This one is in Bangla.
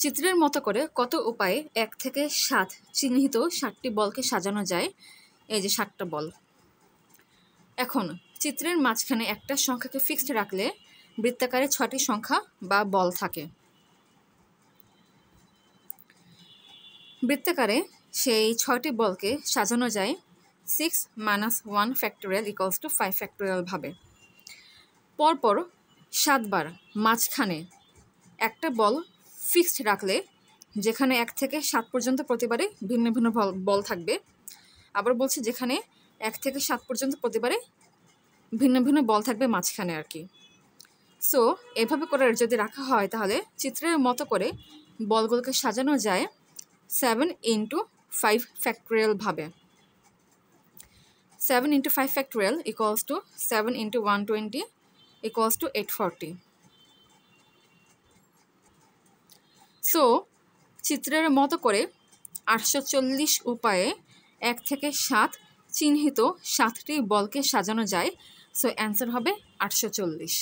চিত্রের মতো করে কত উপায়ে 1 থেকে 7 চিহ্নিত 7টি বলকে সাজানো যায়। এই যে 7টা বল। এখন চিত্রের মাঝখানে একটা সংখ্যাকে ফিক্সড রাখলে বৃত্তাকারে 6টি সংখ্যা বা বল থাকে। বৃত্তাকারে সেই 6টি বলকে সাজানো যায় 6 - 1 ফ্যাক্টোরিয়াল = 5 ফ্যাক্টোরিয়াল ভাবে। পরপর 7 বার মাঝখানে একটা বল ফিক্সড রাখলে, যেখানে 1 থেকে 7 পর্যন্ত প্রতিবারে ভিন্ন ভিন্ন বল থাকবে। আবার বলছি, যেখানে 1 থেকে 7 পর্যন্ত প্রতিবারে ভিন্ন ভিন্ন বল থাকবে মাঝখানে আর কি। সো এভাবে করে যদি রাখা হয় তাহলে চিত্রের মতো করে বলগুলোকে সাজানো যায় 7 × 5 ফ্যাক্টোরিয়াল ভাবে। 7 × 5 ফ্যাক্টোরিয়াল = 7 × 120 = 840। সো চিত্রের মতো করে 840 উপায়ে 1 থেকে 7 চিহ্নিত 7টি বলকে সাজানো যায়। সো অ্যান্সার হবে 840।